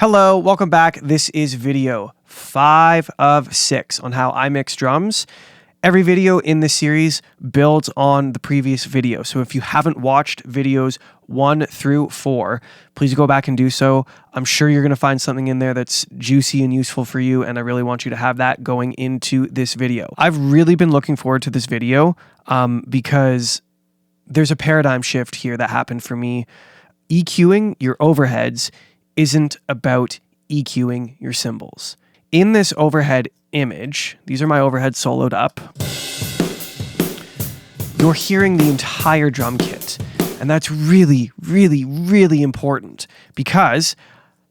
Hello, welcome back. This is video 5 of 6 on how I mix drums. Every video in this series builds on the previous video. So if you haven't watched videos 1 through 4, please go back and do so. I'm sure you're going to find something in there that's juicy and useful for you, and I really want you to have that going into this video. I've really been looking forward to this video because there's a paradigm shift here that happened for me. EQing your overheads isn't about EQing your cymbals. In this overhead image, these are my overheads soloed up, you're hearing the entire drum kit. And that's really, really, really important because,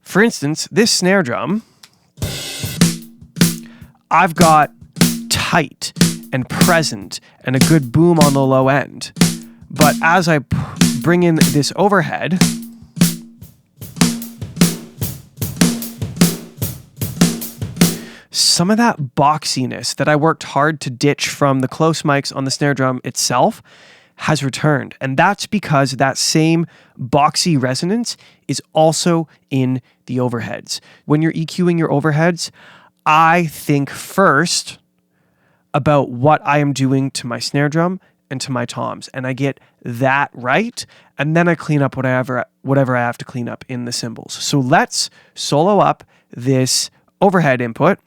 for instance, this snare drum, I've got tight and present and a good boom on the low end. But as I bring in this overhead, some of that boxiness that I worked hard to ditch from the close mics on the snare drum itself has returned. And that's because that same boxy resonance is also in the overheads. When you're EQing your overheads, I think first about what I am doing to my snare drum and to my toms. And I get that right. And then I clean up whatever I have to clean up in the cymbals. So let's solo up this overhead input.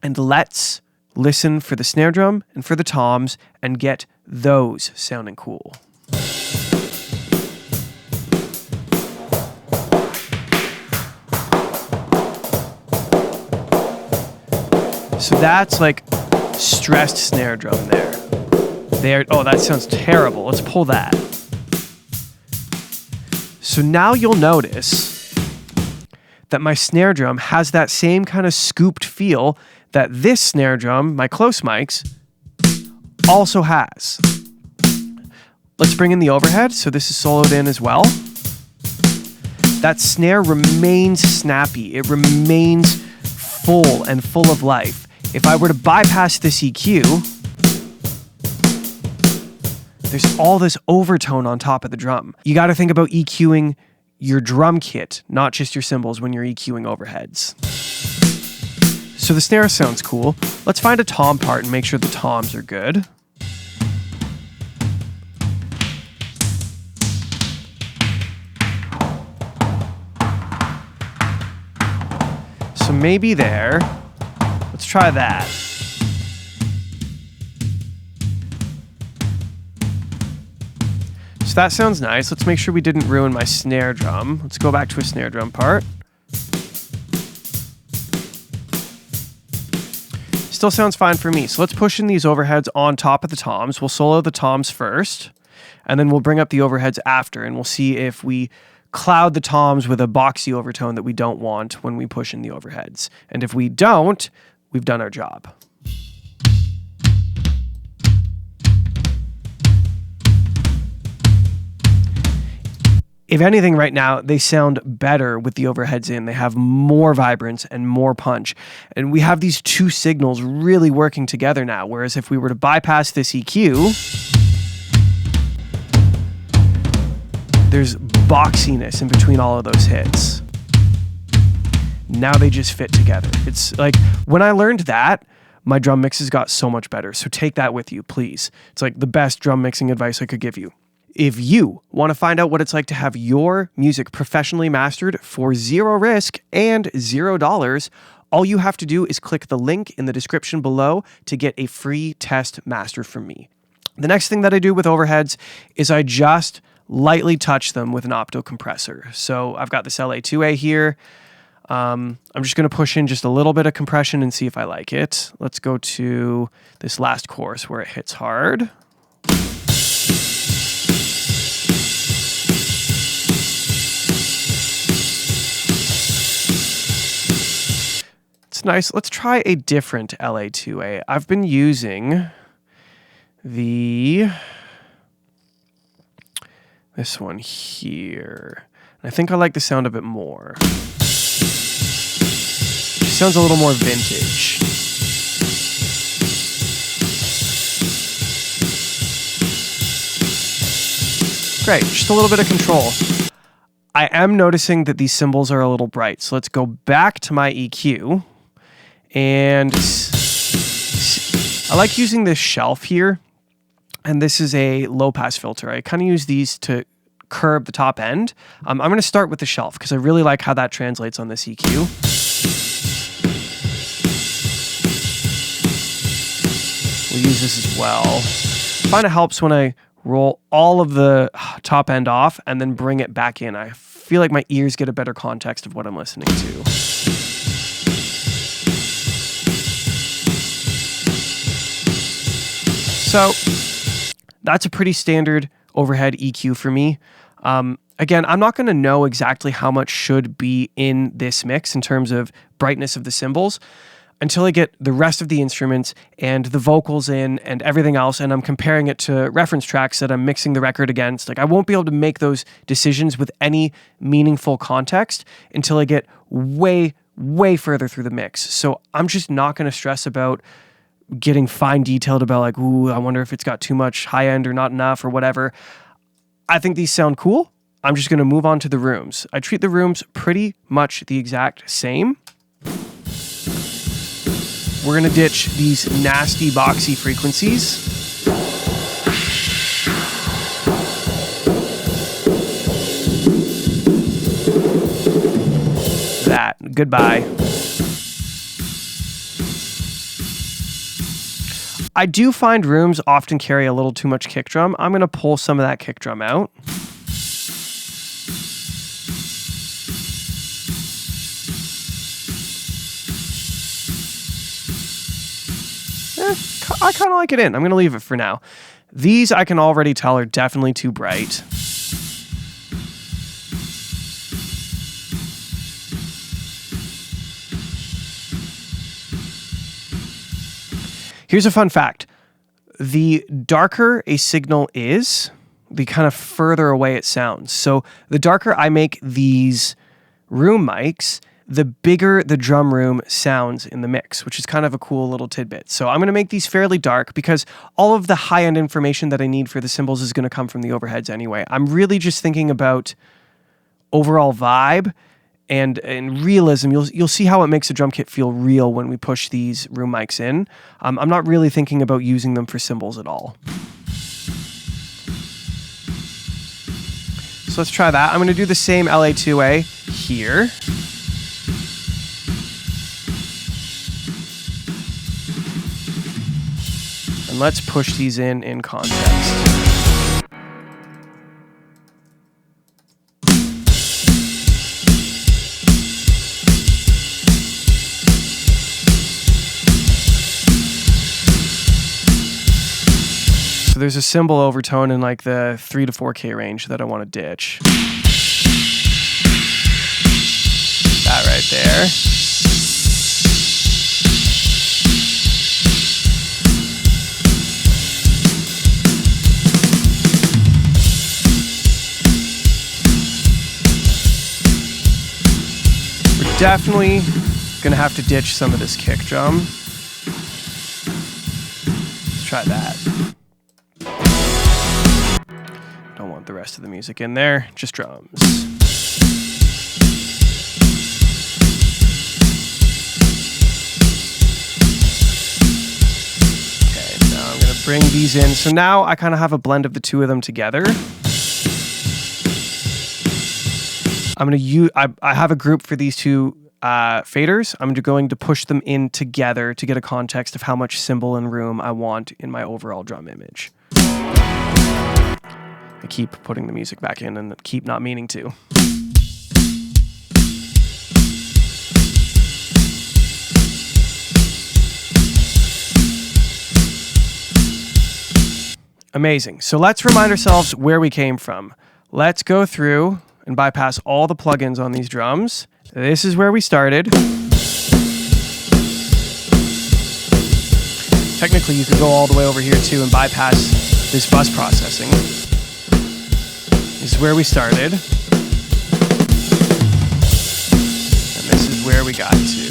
And let's listen for the snare drum and for the toms and get those sounding cool. So that's like stressed snare drum there. Oh, that sounds terrible. Let's pull that. So now you'll notice that my snare drum has that same kind of scooped feel that this snare drum, my close mics, also has. Let's bring in the overhead. So this is soloed in as well. That snare remains snappy. It remains full and full of life. If I were to bypass this EQ, there's all this overtone on top of the drum. You got to think about EQing your drum kit, not just your cymbals when you're EQing overheads. So the snare sounds cool. Let's find a tom part and make sure the toms are good. So maybe there. Let's try that. So that sounds nice. Let's make sure we didn't ruin my snare drum. Let's go back to a snare drum part. Still sounds fine for me. So let's push in these overheads on top of the toms. We'll solo the toms first, and then we'll bring up the overheads after, and we'll see if we cloud the toms with a boxy overtone that we don't want when we push in the overheads. And if we don't, we've done our job. If anything, right now, they sound better with the overheads in. They have more vibrance and more punch. And we have these two signals really working together now. Whereas if we were to bypass this EQ, there's boxiness in between all of those hits. Now they just fit together. It's like, when I learned that, my drum mixes got so much better. So take that with you, please. It's like the best drum mixing advice I could give you. If you want to find out what it's like to have your music professionally mastered for zero risk and $0, all you have to do is click the link in the description below to get a free test master from me. The next thing that I do with overheads is I just lightly touch them with an opto compressor. So I've got this LA2A here. I'm just going to push in just a little bit of compression and see if I like it. Let's go to this last chorus where it hits hard. It's nice. Let's try a different LA2A. I've been using this one here. And I think I like the sound of it more. It sounds a little more vintage. Great, just a little bit of control. I am noticing that these cymbals are a little bright. So let's go back to my EQ. And I like using this shelf here. And this is a low pass filter. I kind of use these to curb the top end. I'm going to start with the shelf because I really like how that translates on this EQ. We'll use this as well. I find it helps when I roll all of the top end off and then bring it back in. I feel like my ears get a better context of what I'm listening to. So that's a pretty standard overhead EQ for me. Again, I'm not going to know exactly how much should be in this mix in terms of brightness of the cymbals until I get the rest of the instruments and the vocals in and everything else, and I'm comparing it to reference tracks that I'm mixing the record against. Like, I won't be able to make those decisions with any meaningful context until I get way, way further through the mix. So I'm just not going to stress about getting fine detailed about like, ooh, I wonder if it's got too much high end or not enough or whatever. I think these sound cool. I'm just going to move on to the rooms. I treat the rooms pretty much the exact same. We're going to ditch these nasty boxy frequencies. That. Goodbye. I do find rooms often carry a little too much kick drum. I'm going to pull some of that kick drum out. I kind of like it in. I'm going to leave it for now. These I can already tell are definitely too bright. Here's a fun fact. The darker a signal is, the kind of further away it sounds. So the darker I make these room mics, the bigger the drum room sounds in the mix, which is kind of a cool little tidbit. So I'm going to make these fairly dark because all of the high-end information that I need for the cymbals is going to come from the overheads anyway. I'm really just thinking about overall vibe and realism. You'll see how it makes a drum kit feel real when we push these room mics in. I'm not really thinking about using them for cymbals at all. So let's try that. I'm going to do the same LA2A here. And let's push these in context. So there's a cymbal overtone in like the 3 to 4K range that I want to ditch. That right there. We're definitely gonna have to ditch some of this kick drum. Let's try that. Don't want the rest of the music in there, just drums. Okay, now I'm gonna bring these in. So now I kind of have a blend of the two of them together. I'm gonna use, I have a group for these two faders. I'm going to push them in together to get a context of how much cymbal and room I want in my overall drum image. I keep putting the music back in and keep not meaning to. Amazing. So let's remind ourselves where we came from. Let's go through and bypass all the plugins on these drums. This is where we started. Technically, you could go all the way over here too and bypass this bus processing. This is where we started. And this is where we got to.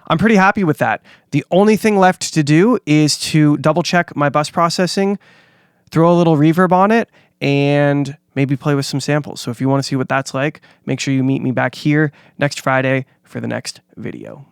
I'm pretty happy with that. The only thing left to do is to double check my bus processing, throw a little reverb on it, and maybe play with some samples. So if you want to see what that's like, make sure you meet me back here next Friday for the next video.